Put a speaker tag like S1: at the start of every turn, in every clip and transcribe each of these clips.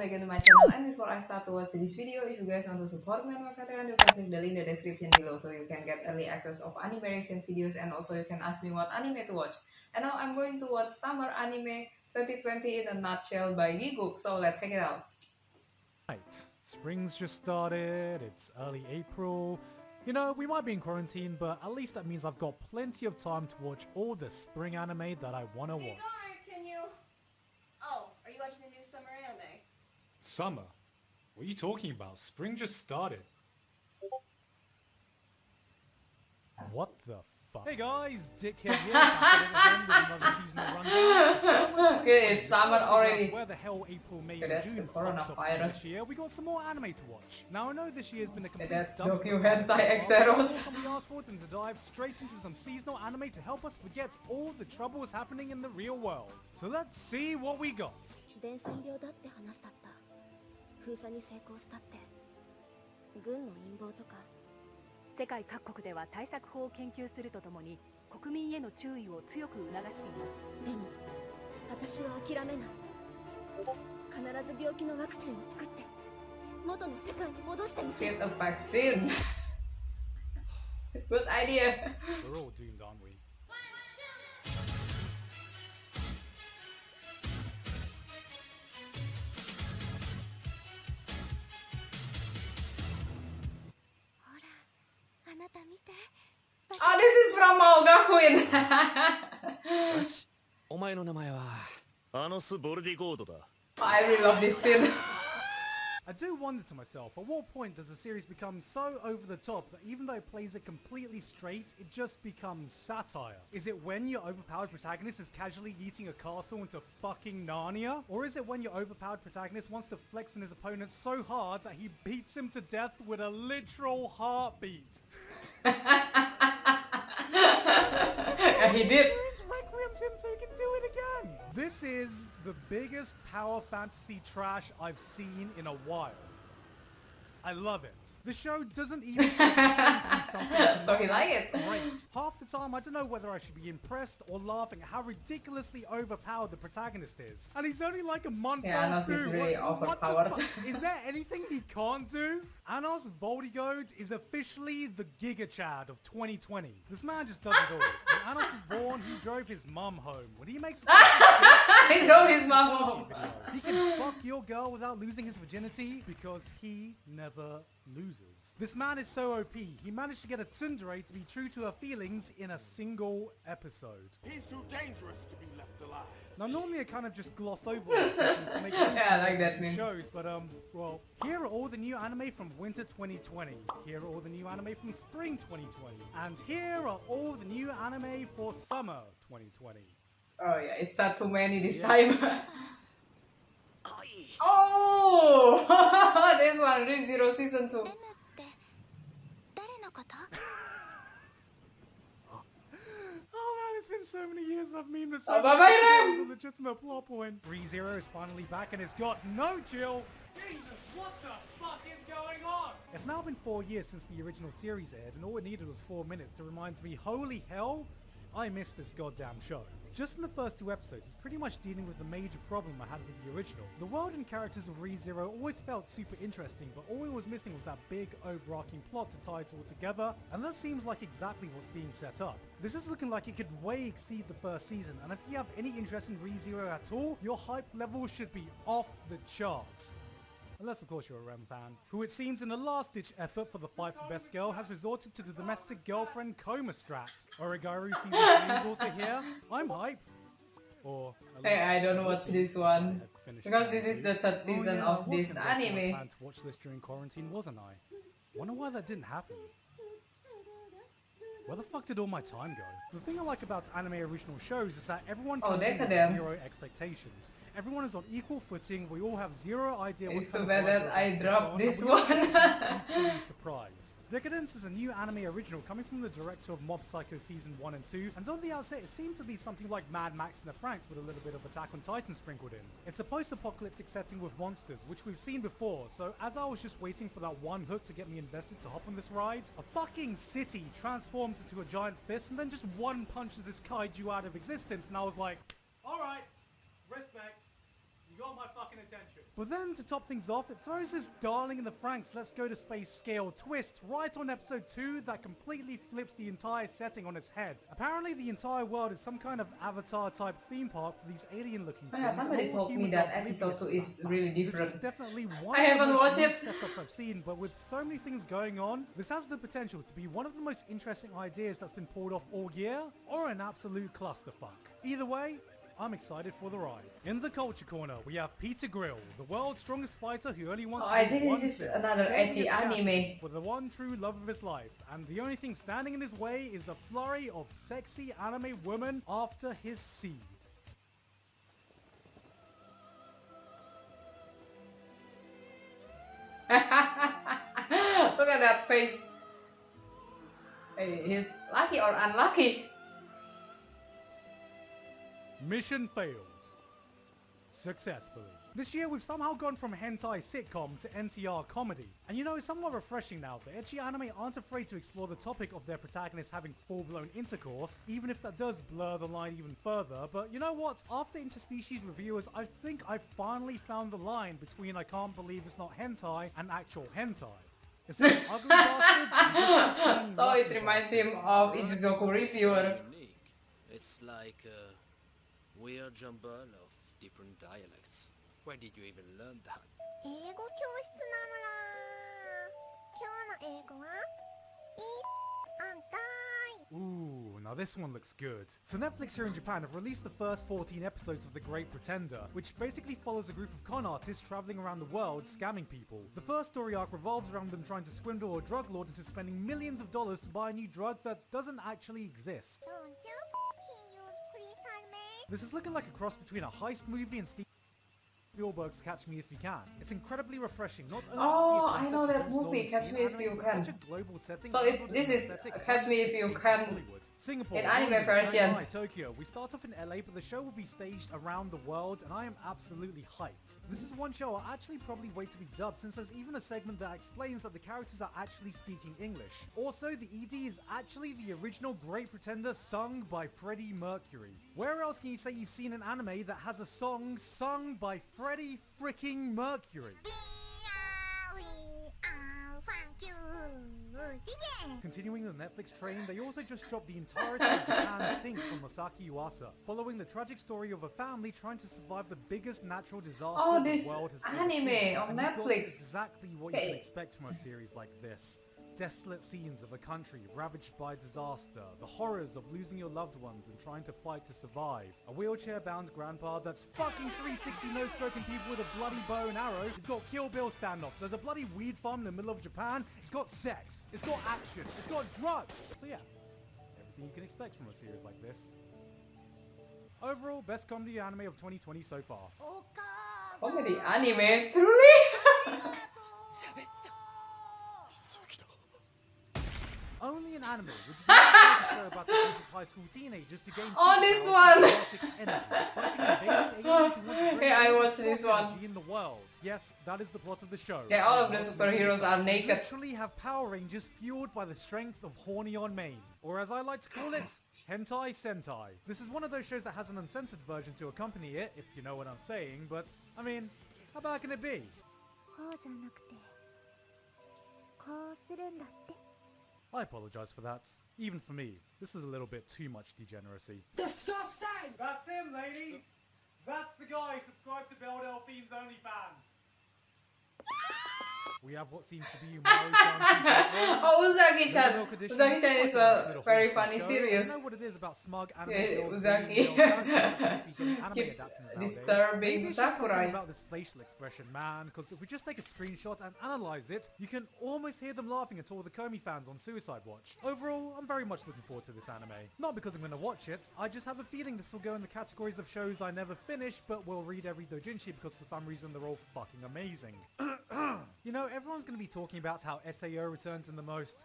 S1: back into my channel. And before I start to watch this video, if you guys want to support me and my Patron, you can click the link in the description below so you can get early access of anime reaction videos, and also you can ask me what anime to watch. And now I'm going to watch Summer Anime 2020 in a Nutshell by Gigguk, so let's check it out.
S2: Right, spring's just started, it's early April. You know, we might be in quarantine, but at least that means I've got plenty of time to watch all the spring anime that I want to watch.
S3: Hey guys, can you... Oh, are you watching the new summer anime?
S4: Summer? What are you talking about? Spring just started.
S2: What the fuck? Hey guys, Dickhead here, back again with another seasonal rundown.
S1: Okay, it's summer already.
S2: Where the hell April, May,
S1: Okay,
S2: and
S1: that's
S2: June
S1: the coronavirus.
S2: fucked up this year, we got some more anime to watch. Now I know this year's been a complete
S1: That's
S2: dumpster
S1: Docu
S2: fire,
S1: Hentai X
S2: but
S1: Zeros.
S2: somebody asked for it and to dive straight into some seasonal anime to help us forget all the troubles happening in the real world. So let's see what we got.
S5: 伝染病だって話だった。封鎖に成功したって。軍の陰謀とか。
S6: 世界各国では対策法を研究するとともに国民への注意を強く促しています。
S5: でも私は諦めない。必ず病気のワクチンを作って元の世界に戻してみせる。
S1: Get a vaccine. Good idea.
S2: We're all doomed, aren't we?
S1: Oh, this is from Mauga Queen.
S7: よし、お前の名前はアノス・ボルディゴードだ。
S1: I really love this scene.
S2: I do wonder to myself, at what point does the series become so over the top that even though it plays it completely straight, it just becomes satire? Is it when your overpowered protagonist is casually eating a castle into fucking Narnia? Or is it when your overpowered protagonist wants to flex on his opponent so hard that he beats him to death with a literal heartbeat?
S1: Yeah, he did.
S2: Requiems him so he can do it again. This is the biggest power fantasy trash I've seen in a while. I love it. The show doesn't even pretend to be something that's
S1: So he like it.
S2: great. Half the time I don't know whether I should be impressed or laughing at how ridiculously overpowered the protagonist is. And he's only like a month
S1: Yeah,
S2: old
S1: Anos is
S2: too.
S1: really
S2: What the
S1: overpowered.
S2: fuck? Is there anything he can't do? Anos Voldigode is officially the Giga Chad of 2020. This man just does it all. When Anos was born, he drove his mum home. When he makes
S1: I know his mom home.
S2: he can fuck your girl without losing his virginity because he never loses. This man is so OP, he managed to get a tsundere to be true to her feelings in a single episode.
S8: He's too dangerous to be left alive.
S2: Now normally I kind of just gloss over all the sequence to make it
S1: Yeah, I like that meme.
S2: shows, but well, here are all the new anime from winter 2020. Here are all the new anime from spring 2020. And here are all the new anime for summer 2020.
S1: Oh yeah, it's not too many this time. Oh, this one, ReZero Season 2.
S5: って誰のこと？
S2: Oh man, it's been so many years I've memed this.
S1: Oh, bye-bye, Rem.
S2: It's a legitimate plot point. ReZero is finally back and it's got no chill. Jesus, what the fuck is going on? It's now been 4 years since the original series aired, and all it needed was 4 minutes to remind me, holy hell, I missed this goddamn show. Just in the first 2 episodes, it's pretty much dealing with the major problem I had with the original. The world and characters of ReZero always felt super interesting, but all it was missing was that big overarching plot to tie it all together, and that seems like exactly what's being set up. This is looking like it could way exceed the first season, and if you have any interest in ReZero at all, your hype level should be off the charts. Unless of course you're a Rem fan, who it seems in a last-ditch effort for the fight for best girl has resorted to the domestic girlfriend coma strat. Origaru season 3 is also here. I'm hype. Or at
S1: Hey,
S2: least
S1: I don't watch this one
S2: I'd finish
S1: because
S2: season
S1: this is
S2: three.
S1: the third season
S2: yeah,
S1: of
S2: I
S1: this
S2: wasn't originally
S1: anime.
S2: planned to watch this during quarantine, wasn't I? Wonder why that didn't happen. Where the fuck did all my time go? The thing I like about anime original shows is that everyone
S1: Oh,
S2: comes in with
S1: Decadence.
S2: 0 expectations. Everyone is on equal footing. We all have 0 idea what
S1: It's
S2: kind
S1: too
S2: of
S1: bad
S2: vibe
S1: that
S2: we're
S1: I
S2: about to
S1: dropped
S2: put on,
S1: this
S2: and we all
S1: one.
S2: have to be equally surprised. Decadence is a new anime original coming from the director of Mob Psycho Season 1 and 2, and on the outset it seemed to be something like Mad Max and the Franxx with a little bit of Attack on Titan sprinkled in. It's a post-apocalyptic setting with monsters, which we've seen before, so as I was just waiting for that one hook to get me invested to hop on this ride, a fucking city transforms into a giant fist and then just one punches this kaiju out of existence, and I was like, alright, respect. You got my fucking attention. But But then, to top things off, it throws this darling in the Franks Let's Go to Space scale twist right on episode 2 that completely flips the entire setting on its head. Apparently, the entire world is some kind of Avatar-type theme park for these alien-looking
S1: Oh yeah,
S2: things.
S1: somebody
S2: and all
S1: told me
S2: humans
S1: that
S2: are oblivious
S1: episode 2
S2: to
S1: is
S2: that
S1: really
S2: fact. This
S1: different.
S2: is definitely one
S1: I
S2: of the
S1: haven't
S2: most
S1: watched
S2: unique
S1: it.
S2: setups I've seen, but with so many things going on, this has the potential to be one of the most interesting ideas that's been pulled off all year, or an absolute clusterfuck. Either way, I'm excited for the ride. In the culture corner, we have Peter Grill, the world's strongest fighter who only wants
S1: Oh,
S2: to
S1: I
S2: do
S1: think
S2: one
S1: this is
S2: thing,
S1: another
S2: saving
S1: ecchi
S2: his
S1: anime.
S2: chassis for the one true love of his life, and the only thing standing in his way is a flurry of sexy anime women after his seed.
S1: Look at that face. Hey, he's lucky or unlucky?
S2: Mission failed. Successfully. This year we've somehow gone from hentai sitcom to NTR comedy. And you know, it's somewhat refreshing now that ecchi anime aren't afraid to explore the topic of their protagonists having full-blown intercourse, even if that does blur the line even further. But you know what? After interspecies reviewers, I think I finally found the line between I can't believe it's not hentai and actual hentai. It's like ugly bastards.
S1: So it reminds him of Ichizoku reviewer.
S7: Unique. It's like a weird jumble of different dialects. Where did you even learn that?
S5: 英語教室なのら今日の英語はいいあんたい
S2: Ooh, now this one looks good. So Netflix here in Japan have released the first 14 episodes of The Great Pretender, which basically follows a group of con artists traveling around the world scamming people. The first story arc revolves around them trying to swindle a drug lord into spending millions of dollars to buy a new drug that doesn't actually exist.
S5: Don't you f***ing use freestyle man.
S2: This is looking like a cross between a heist movie and Steve Spielberg's Catch Me If You Can. It's incredibly refreshing, not only
S1: Oh,
S2: to see a
S1: I know
S2: concept
S1: that
S2: you don't
S1: movie,
S2: normally
S1: Catch
S2: see
S1: Me
S2: in
S1: If You
S2: anime,
S1: Can.
S2: such a global setting
S1: So
S2: coupled with
S1: this
S2: an
S1: is
S2: aesthetic
S1: Catch Me If You Can
S2: Hollywood. Singapore,
S1: in anime
S2: London,
S1: version.
S2: Shanghai, Tokyo. We start off in LA, but the show will be staged around the world, and I am absolutely hyped. This is one show I'll actually probably wait to be dubbed, since there's even a segment that explains that the characters are actually speaking English. Also, the ED is actually the original Great Pretender sung by Freddie Mercury. Where else can you say you've seen an anime that has a song sung by Freddie freaking Mercury? Continuing the Netflix train, they also just dropped the entirety of Japan Sinks from Masaki Yuasa, following the tragic story of a family trying to survive the biggest natural disaster
S1: Oh,
S2: the
S1: this
S2: world has ever
S1: anime
S2: seen.
S1: on
S2: And you've got
S1: Netflix.
S2: exactly what you
S1: Okay.
S2: can expect from a series like this. Desolate scenes of a country ravaged by disaster, the horrors of losing your loved ones and trying to fight to survive, a wheelchair-bound grandpa that's fucking 360 no-scoping people with a bloody bow and arrow. You've got Kill Bill standoffs, there's a bloody weed farm in the middle of Japan, it's got sex, it's got action, it's got drugs. So yeah, everything you can expect from a series like this. Overall, best comedy anime of 2020 so far.
S1: Comedy anime? Truly?
S2: Only an anime, which is a show about the group of high school teenagers who gain
S1: Oh, this
S2: superpowers
S1: one!
S2: with chaotic energy, fighting invading aliens who want to drain
S1: Yeah, I
S2: all the
S1: watched this
S2: sports
S1: one.
S2: energy in the world. Yes, that is the plot of the show.
S1: Yeah, all of the
S2: Most
S1: superheroes are naked.
S2: literally have Power Rangers fueled by the strength of horny on main, or as I like to call it, hentai sentai. This is one of those shows that has an uncensored version to accompany it, if you know what I'm saying, but, I mean, how bad can it be?
S5: こうじゃなくてこうするんだって
S2: I apologize for that. Even for me, this is a little bit too much degeneracy.
S8: Disgusting!
S2: That's him, ladies! That's the guy subscribed to Belle Delphine's OnlyFans. We have what seems to be Maru-chan.
S1: Oh, Uzagi-chan. Uzagi-chan is a very funny
S2: I
S1: series.
S2: know what it is about smug anime
S1: Yeah,
S2: girls
S1: Uzagi.
S2: being male characters that keep getting anime
S1: Keeps
S2: adaptations nowadays.
S1: disturbing
S2: Maybe it's just something
S1: Sakurai.
S2: about this facial expression, man, because if we just take a screenshot and analyze it, you can almost hear them laughing at all the Komi fans on Suicide Watch. Overall, I'm very much looking forward to this anime. Not because I'm going to watch it, I just have a feeling this will go in the categories of shows I never finish, but will read every doujinshi because for some reason they're all fucking amazing. You know, everyone's going to be talking about how SAO returns in the most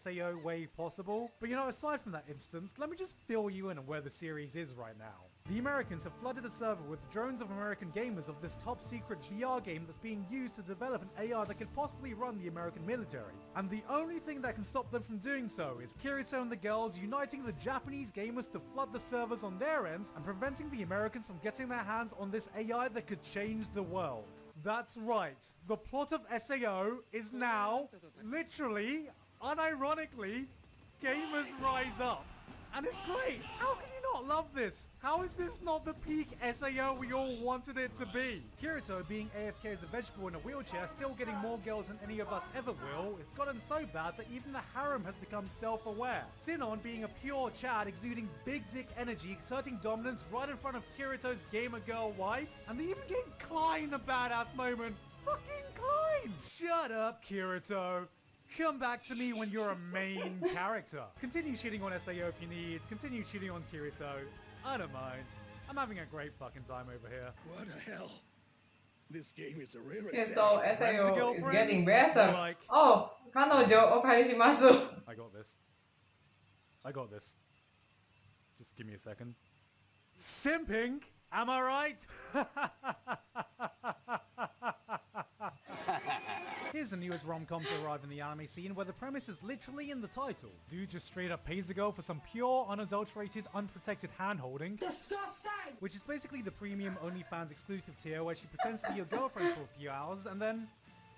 S2: SAO way possible. But you know, aside from that instance, let me just fill you in on where the series is right now. The Americans have flooded a server with drones of American gamers of this top secret VR game that's being used to develop an AI that could possibly run the American military. And the only thing that can stop them from doing so is Kirito and the girls uniting the Japanese gamers to flood the servers on their end and preventing the Americans from getting their hands on this AI that could change the world. That's right. The plot of SAO is now, literally, unironically, Gamers Rise Up. And it's great. How can you not love this? How is this not the peak SAO we all wanted it to be? Kirito, being AFK as a vegetable in a wheelchair, still getting more girls than any of us ever will, it's gotten so bad that even the harem has become self-aware. Sinon, being a pure Chad, exuding big dick energy, exerting dominance right in front of Kirito's gamer girl wife, and they even gave Klein a badass moment. Fucking Klein! Shut up, Kirito. Come back to me when you're a main character. Continue shitting on SAO if you need. Continue shitting on Kirito. I don't mind. I'm having a great fucking time over here.
S8: What the hell? This game is a real
S1: Okay, so
S2: Friends,
S1: SAO is
S2: girlfriends,
S1: getting better.
S2: like-
S1: Oh, Kanojo okarishimasu.
S2: I got this. I got this. Just give me a second. Simping? Am I right? Here's the newest rom-com to arrive in the anime scene, where the premise is literally in the title. Dude just straight up pays a girl for some pure, unadulterated, unprotected hand-holding. Disgusting! Which is basically the premium OnlyFans exclusive tier, where she pretends to be your girlfriend for a few hours, and then...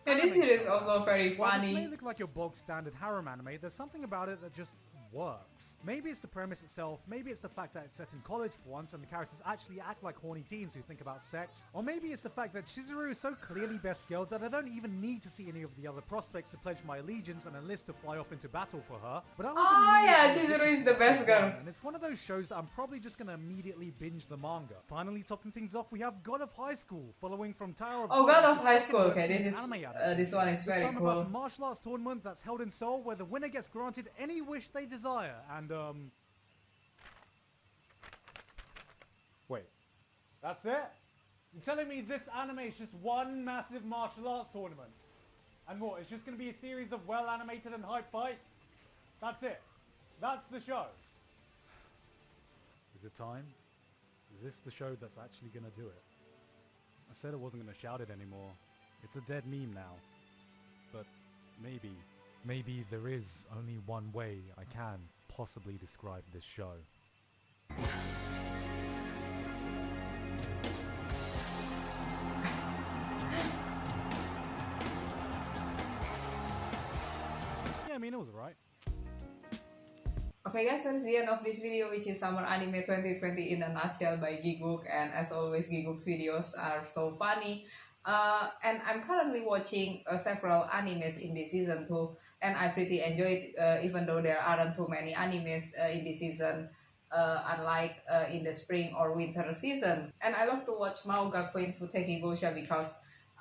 S1: And this
S2: anime
S1: is
S2: shows.
S1: also very
S2: While this may
S1: funny.
S2: look like your bog standard harem anime, there's something about it that just works. Maybe it's the premise itself, maybe it's the fact that it's set in college for once and the characters actually act like horny teens who think about sex, or maybe it's the fact that Chizuru is so clearly best girl that I don't even need to see any of the other prospects to pledge my allegiance and enlist to fly off into battle for her. But I was
S1: Oh yeah,
S2: immediately
S1: Chizuru is
S2: addicted
S1: the
S2: to
S1: best
S2: this
S1: girl.
S2: one, and it's one of those shows that I'm probably just gonna immediately binge the manga. Finally topping things off, we have God of High School, following from Tower of
S1: Oh, God
S2: the
S1: of High
S2: second
S1: School. Okay,
S2: webtoon
S1: this is
S2: anime adaptation.
S1: this one is
S2: This
S1: very
S2: time about a
S1: cool.
S2: martial arts tournament that's held in Seoul where the winner gets granted any wish they desire. And, wait. That's it? You're telling me this anime is just one massive martial arts tournament? And what, it's just going to be a series of well-animated and hype fights? That's it? That's the show? Is it time? Is this the show that's actually going to do it? I said I wasn't going to shout it anymore. It's a dead meme now. But maybe there is only one way I can possibly describe this show. Yeah, I mean, it was alright.
S1: Okay guys, that's the end of this video, which is Summer Anime 2020 in a nutshell by Gigguk. And as always, Gigguk's videos are so funny. And I'm currently watching several animes in this season too, and I pretty enjoy it, even though there aren't too many animes in this season, unlike in the spring or winter season. And I love to watch Maoga Queen Futeki Gosha because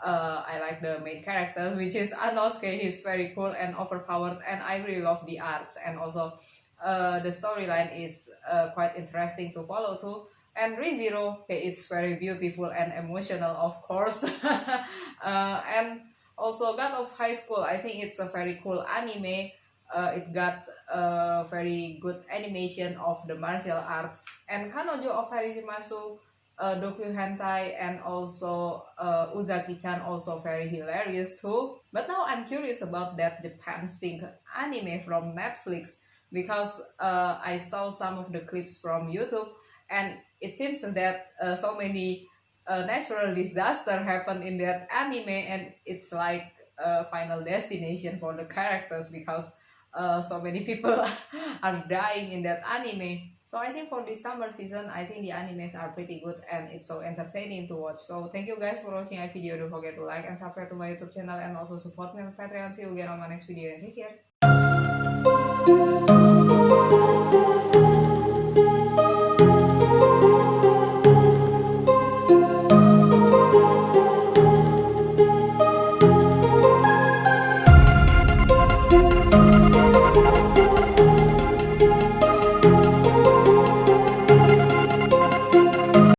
S1: I like the main characters, which is Anosuke. He's very cool and overpowered, and I really love the arts, and also the storyline is quite interesting to follow too. And ReZero, okay, it's very beautiful and emotional, of course. And also God of High School, I think it's a very cool anime. It got a very good animation of the martial arts. And Kanojo Okarishimasu, Doku Hentai, and also Uzaki-chan, also very hilarious too. But now I'm curious about that Japan Sync anime from Netflix, because I saw some of the clips from YouTube, and it seems that so many natural disaster happen in that anime, and it's like a final destination for the characters, because so many people are dying in that anime. So I think for this summer season, I think the animes are pretty good and it's so entertaining to watch. So thank you guys for watching my video. Don't forget to like and subscribe to my YouTube channel, and also support me on Patreon. See you again on my next video, and take care.